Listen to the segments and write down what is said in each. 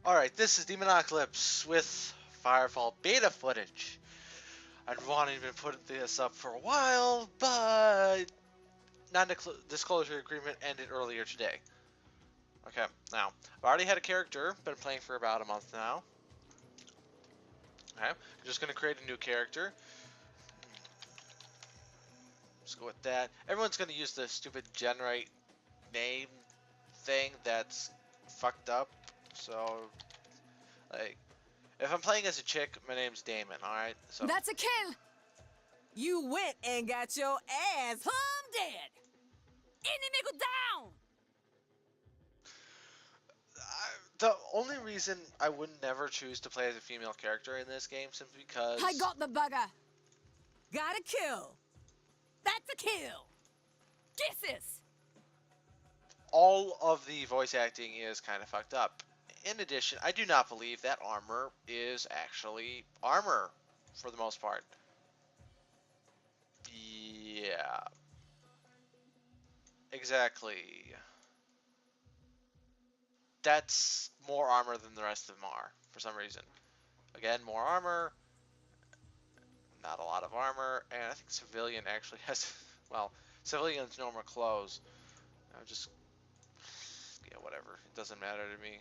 Alright, this is Demonocalypse with Firefall Beta footage. I'd wanted to put this up for a while, but non-disclosure agreement ended earlier today. Okay, now, I've already had a character, been playing for about a month now. Okay, I'm just going to create a new character. Let's go with that. Everyone's going to use the stupid generate name thing that's fucked up, so, like, if I'm playing as a chick, my name's Damon, alright? So That's a kill! You went and got your ass home dead! Enemigo down! the only reason I would never choose to play as a female character in this game simply because I got the bugger! Got a kill! That's a kill! Kisses! all of the voice acting is kind of fucked up. In addition, I do not believe that armor is actually armor for the most part. Yeah. Exactly. That's more armor than the rest of them are, for some reason. Again, more armor, not a lot of armor, and I think Civilian actually has, well, Civilian's no more clothes. I'm just, yeah, whatever. It doesn't matter to me.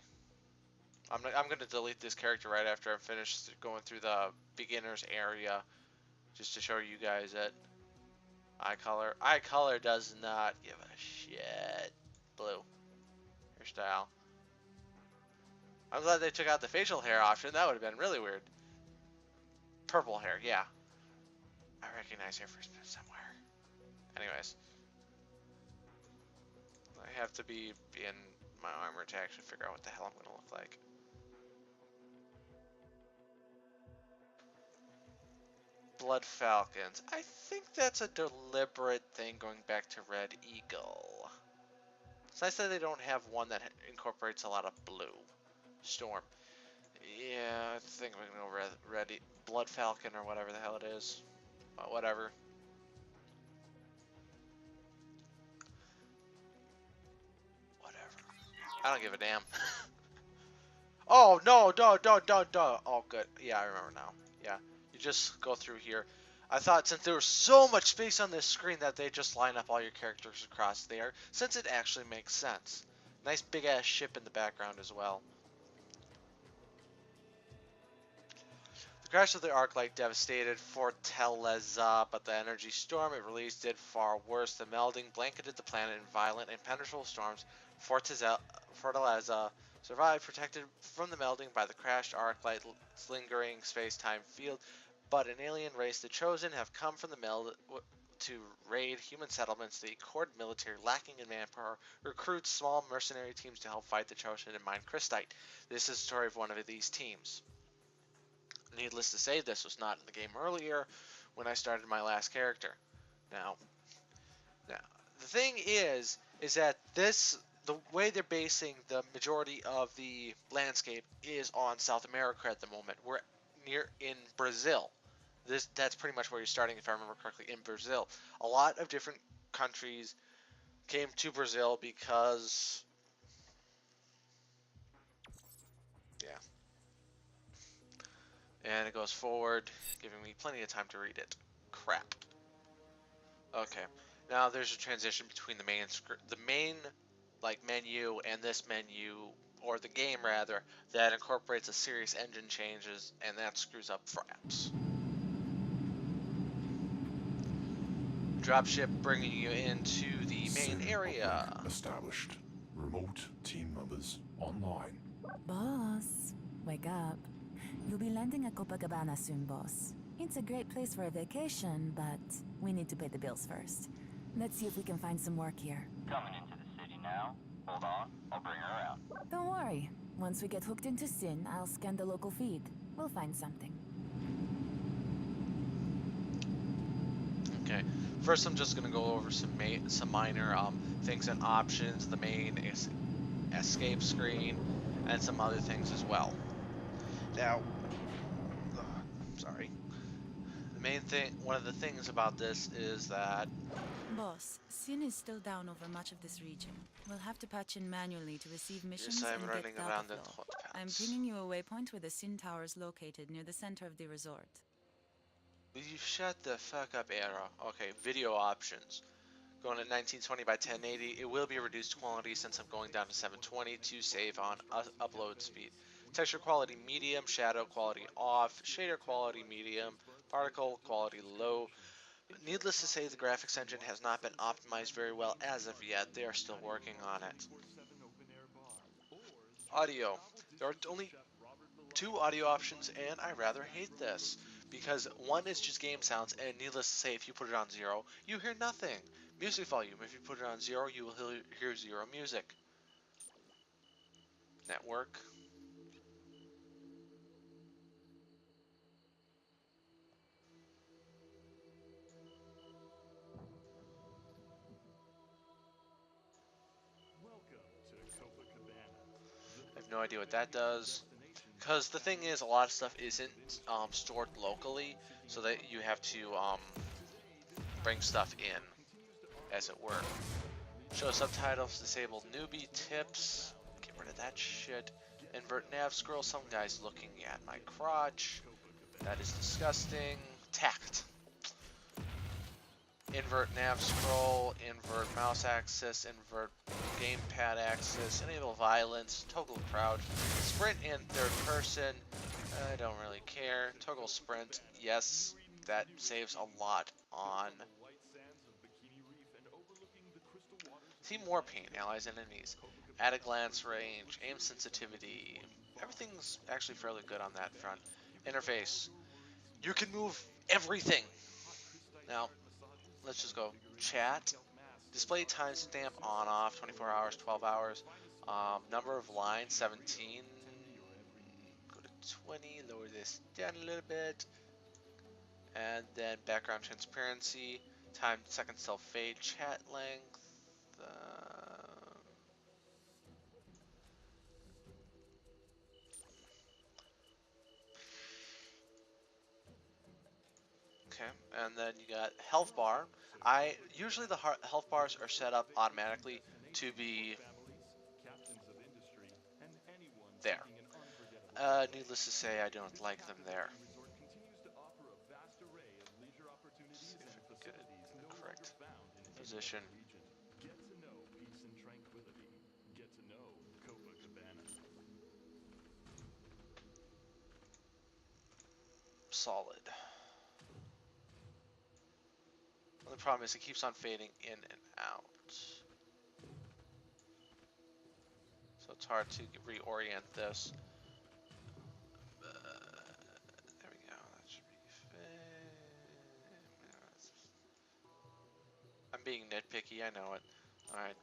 I'm going to delete this character right after I'm finished going through the beginner's area, just to show you guys that eye color does not give a shit. Blue hairstyle. I'm glad they took out the facial hair option. That would have been really weird. Purple hair, yeah. I recognize her from somewhere. Anyways. I have to be in my armor to actually figure out what the hell I'm going to look like. Blood Falcons. I think that's a deliberate thing going back to Red Eagle. It's nice that they don't have one that incorporates a lot of blue. Storm. Yeah, I think we're going to go Red Blood Falcon or whatever the hell it is. But whatever. I don't give a damn. Oh, no, no. Oh, good. Yeah, I remember now. Yeah, you just go through here. I thought since there was so much space on this screen that they just line up all your characters across there, since it actually makes sense. Nice big-ass ship in the background as well. The crash of the Arclight devastated Fortaleza, but the energy storm it released did far worse. The melding blanketed the planet in violent, impenetrable storms. Fortaleza survived, protected from the melding by the crashed Arclight's lingering space-time field, but an alien race, the Chosen, have come from the meld to raid human settlements. The Accord military, lacking in manpower, recruits small mercenary teams to help fight the Chosen and mine Crystite. This is the story of one of these teams. Needless to say, this was not in the game earlier when I started my last character. Now, the thing is that the way they're basing the majority of the landscape is on South America at the moment. We're in Brazil. That's pretty much where you're starting, if I remember correctly, in Brazil. A lot of different countries came to Brazil because, yeah. And it goes forward, giving me plenty of time to read it. Crap. Okay. Now there's a transition between the main like menu and this menu, or the game rather, that incorporates a serious engine changes, and that screws up fraps. Dropship bringing you into the main area. Established. Remote team members online. Boss, wake up. You'll be landing at Copacabana soon, boss. It's a great place for a vacation, but we need to pay the bills first. Let's see if we can find some work here. Coming into the city now. Hold on, I'll bring her out. Don't worry. Once we get hooked into Sin, I'll scan the local feed. We'll find something. Okay. First, I'm just gonna go over some minor things and options, the main escape screen, and some other things as well. Now, sorry. The main thing, one of the things about this is that Boss, Sin is still down over much of this region. We'll have to patch in manually to receive missions Yes, I'm and running get data around in flow. hot I'm pants. pinging you a waypoint where the Sin Tower is located near the center of the resort. Will you shut the fuck up, Arrow? Okay, video options. Going at 1920 by 1080, it will be reduced quality since I'm going down to 720 to save on upload speed. Texture quality medium, shadow quality off, shader quality medium, particle quality low. Needless to say, the graphics engine has not been optimized very well as of yet. They are still working on it. Audio. There are only two audio options, and I rather hate this because one is just game sounds, and needless to say, if you put it on zero, you hear nothing. Music volume. If you put it on zero, you will hear zero music. Network. I have no idea what that does. Because the thing is, a lot of stuff isn't stored locally, so that you have to bring stuff in, as it were. Show subtitles, disable newbie tips, get rid of that shit. Invert nav scroll, some guy's looking at my crotch. That is disgusting. Tact. Invert nav scroll, invert mouse axis, invert gamepad axis, enable violence, toggle crouch, sprint in third person, I don't really care. Toggle sprint, yes, that saves a lot on. See more pain, allies and enemies. At a glance range, aim sensitivity. Everything's actually fairly good on that front. Interface. You can move everything. Now, let's just go chat. Display timestamp on off 24 hours, 12 hours. Number of lines 17. Go to 20. Lower this down a little bit. And then background transparency. Time second self fade. Chat length. Okay, and then you got health bar. I usually the health bars are set up automatically to be there. Needless to say, I don't like them there. Let's see if I can get it in the correct position. Solid. The problem is it keeps on fading in and out. So it's hard to reorient this. There we go. That should be I'm being nitpicky, I know it. Alright.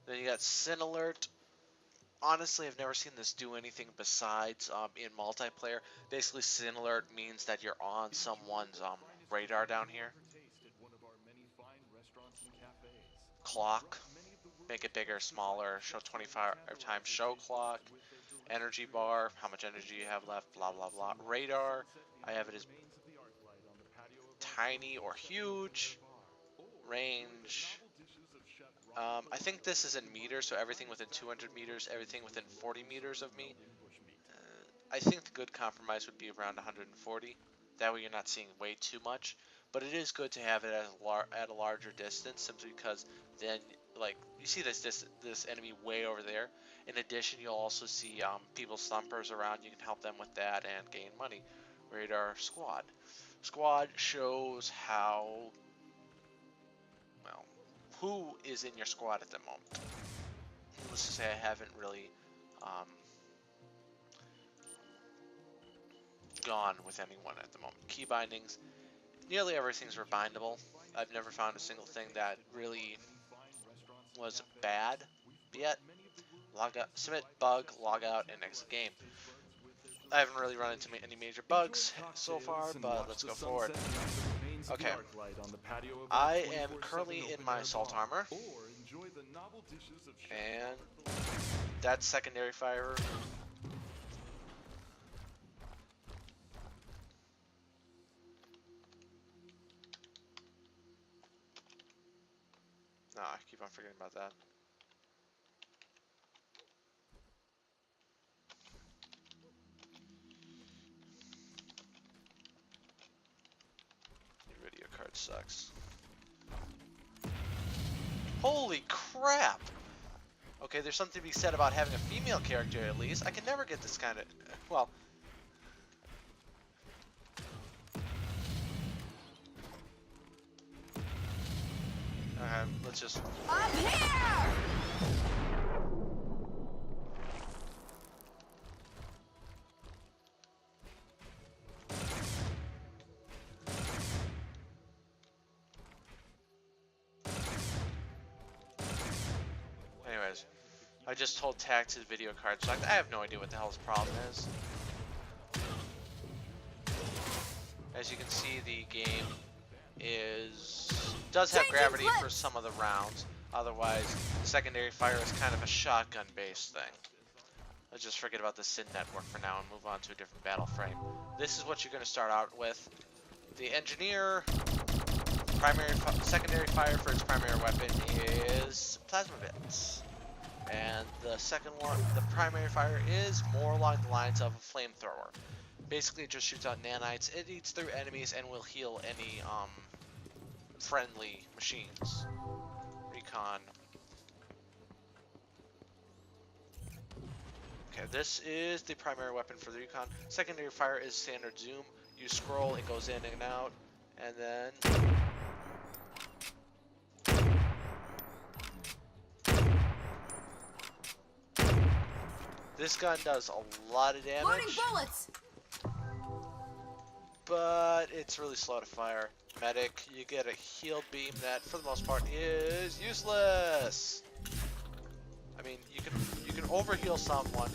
Then you got Sin Alert. Honestly, I've never seen this do anything besides in multiplayer. Basically, Sin Alert means that you're on someone's radar down here. Clock. Make it bigger, smaller. Show 25 times show clock. Energy bar. How much energy you have left. Blah, blah, blah. Radar. I have it as tiny or huge. Range. I think this is in meters, so everything within 200 meters, everything within 40 meters of me. I think the good compromise would be around 140. That way you're not seeing way too much. But it is good to have it at a larger distance, simply because then, like, you see this enemy way over there. In addition, you'll also see people thumpers around. You can help them with that and gain money. Radar squad. Squad shows how, well, who is in your squad at the moment. Needless to say, I haven't really gone with anyone at the moment. Key bindings, nearly everything's rebindable. I've never found a single thing that really was bad yet. Log out, submit bug, log out, and exit game. I haven't really run into any major bugs so far, but let's go forward. Okay. I am currently in my assault armor, and that's secondary fire. about that. Your video card sucks. Holy crap! Okay, there's something to be said about having a female character at least. I can never get this kind of... Well... Okay, let's just... I'm here! Anyways, I just told Tax his video card sucked. I have no idea what the hell his problem is. As you can see, the game does have Changing gravity for clips. some of the rounds. Otherwise, secondary fire is kind of a shotgun-based thing. Let's just forget about the SIN network for now and move on to a different battle frame. This is what you're going to start out with. The engineer, secondary fire for its primary weapon is plasma bits. And the second one, the primary fire, is more along the lines of a flamethrower. Basically, it just shoots out nanites. It eats through enemies and will heal any friendly machines. Recon. Okay, this is the primary weapon for the recon. Secondary fire is standard zoom. You scroll, it goes in and out, and then this gun does a lot of damage. Loading bullets! But it's really slow to fire. Medic, you get a healed beam that, for the most part, is useless. I mean, you can overheal someone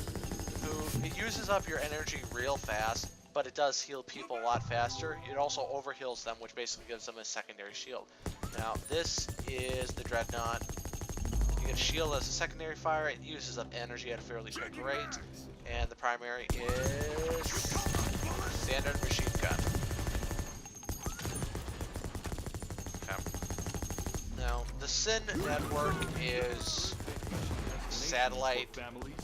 who it uses up your energy real fast, but it does heal people a lot faster. It also overheals them, which basically gives them a secondary shield. Now, this is the Dreadnought. You get shield as a secondary fire. It uses up energy at a fairly quick rate, and the primary is standard machine gun. Okay. Now, the SIN network is satellite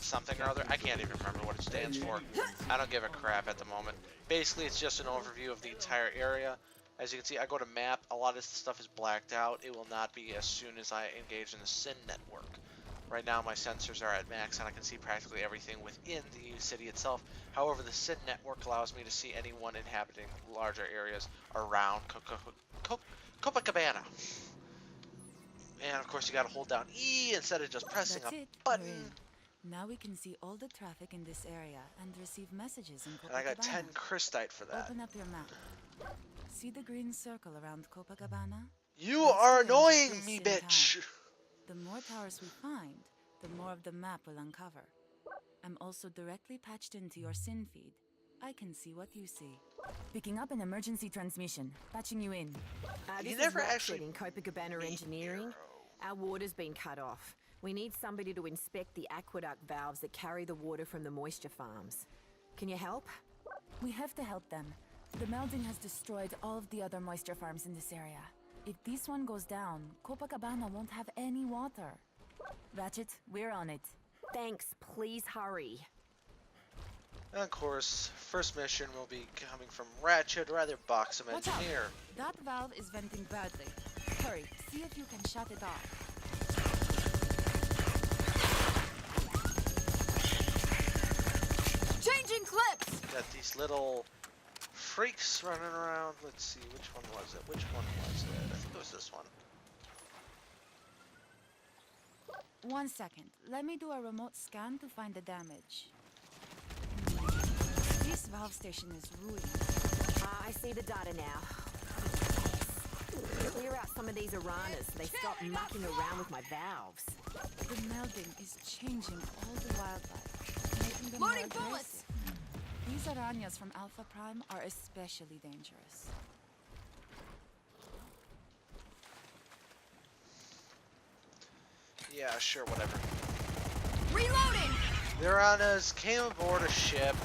something or other. I can't even remember what it stands for. I don't give a crap at the moment. Basically, it's just an overview of the entire area. As you can see, I go to map. A lot of this stuff is blacked out. It will not be as soon as I engage in the SIN network. Right now, my sensors are at max, and I can see practically everything within the city itself. However, the SIN network allows me to see anyone inhabiting larger areas around Copacabana. And of course, you gotta hold down E instead of just pressing That's a it. button. We're in. Now we can see all the traffic in this area and receive messages in Copacabana. And I got 10 crystite for that. Open up your map. See the green circle around Copacabana? You That's are the annoying entrance me, in town. bitch. The more towers we find, the more of the map will uncover. I'm also directly patched into your SIN feed. I can see what you see. Picking up an emergency transmission. Patching you in. You This never is Rockford actually in Copacabana Engineering. Our water's been cut off. We need somebody to inspect the aqueduct valves that carry the water from the moisture farms. Can you help? We have to help them. The melding has destroyed all of the other moisture farms in this area. If this one goes down, Copacabana won't have any water. Ratchet, we're on it. Thanks, please hurry. And of course, first mission will be coming from Ratchet, or rather Boxum Watch out. Engineer. That valve is venting badly. Hurry, see if you can shut it off. Changing clips! Got these little freaks running around. Let's see, which one was it? Which one was it? I think it was this one. 1 second. Let me do a remote scan to find the damage. This valve station is ruined. I see the data now. Clear out some of these aranas so they stop mucking around with my valves. The melding is changing all the wildlife, making them Loading more bullets! aggressive. These arañas from Alpha Prime are especially dangerous. Yeah, sure, whatever. Reloading! The Piranhas came aboard a ship.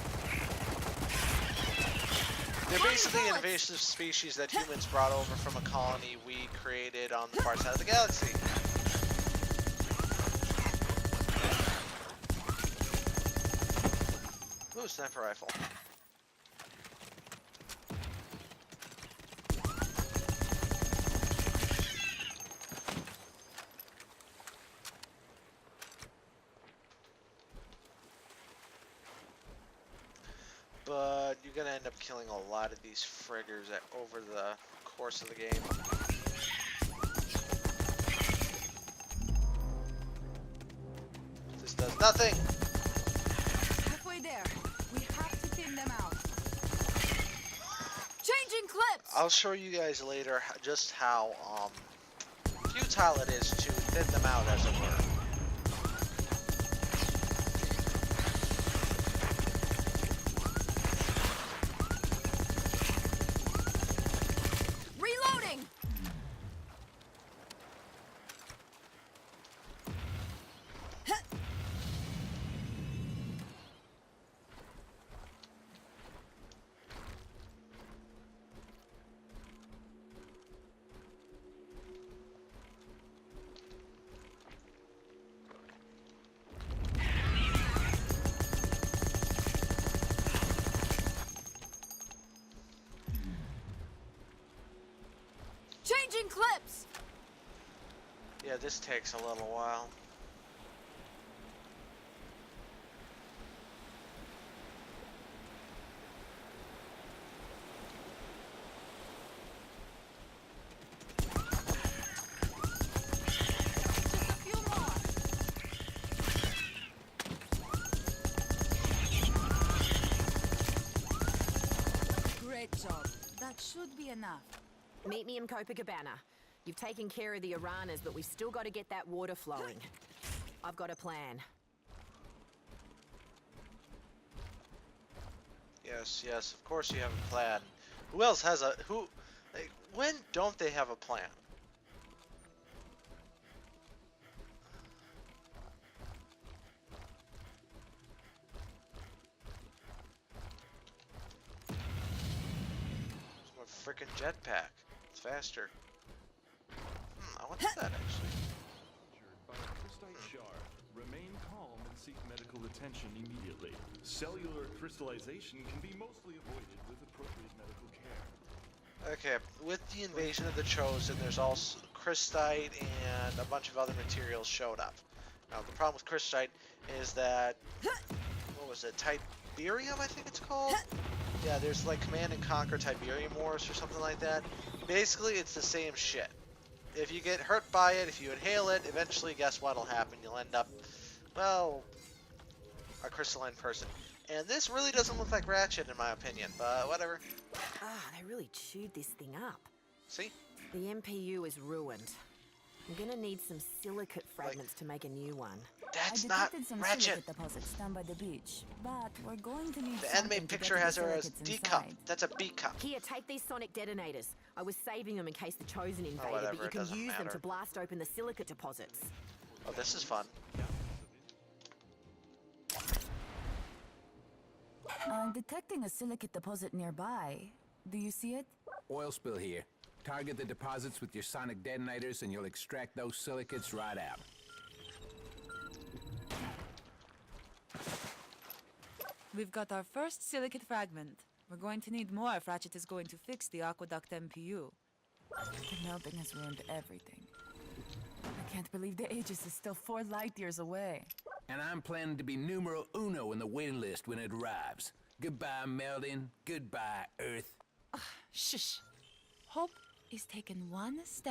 They're basically an invasive species that humans brought over from a colony we created on the far side of the galaxy. Ooh, sniper rifle. But you're gonna end up killing a lot of these friggers over the course of the game. This does nothing! Halfway there. We have to thin them out. Changing clips! I'll show you guys later just how futile it is to thin them out, as it were. Reloading! Changing clips! Yeah, this takes a little while. Just a few more. Great job. That should be enough. Meet me in Copacabana. You've taken care of the Iranas, but we've still got to get that water flowing. I've got a plan. Yes, yes, of course you have a plan. Who else has a... Like, when don't they have a plan? It's my frickin' jetpack. It's faster. I want that, actually. Injured by a crystite shard. Remain calm and seek medical attention immediately. Cellular crystallization can be mostly avoided with appropriate medical care. Okay, with the invasion of the Chosen, there's also crystite and a bunch of other materials showed up. Now, the problem with crystite is that, what was it, Tiberium, I think it's called? Yeah, there's like Command and Conquer Tiberium Wars or something like that. Basically, it's the same shit. If you get hurt by it, if you inhale it, eventually, guess what'll happen? You'll end up, well, a crystalline person. And this really doesn't look like Ratchet, in my opinion, but whatever. Ah, they really chewed this thing up. See? The MPU is ruined. I'm gonna need some silicate fragments to make a new one. That's I not detected some Ratchet. silicate deposits down by the beach, but we're going to need The something anime to picture get to has the her as silicates D-cup. inside. That's a B-cup. Here, take these sonic detonators. I was saving them in case the Chosen invaded, whatever, but you it can doesn't use them matter. to blast open the silicate deposits. Oh, this is fun. I'm detecting a silicate deposit nearby. Do you see it? Oil spill here. Target the deposits with your sonic detonators and you'll extract those silicates right out. We've got our first silicate fragment. We're going to need more if Ratchet is going to fix the aqueduct MPU. The melting has ruined everything. I can't believe the Aegis is still 4 light years away. And I'm planning to be numero uno in the waiting list when it arrives. Goodbye, Melding. Goodbye, Earth. Shush. Hope is taken one step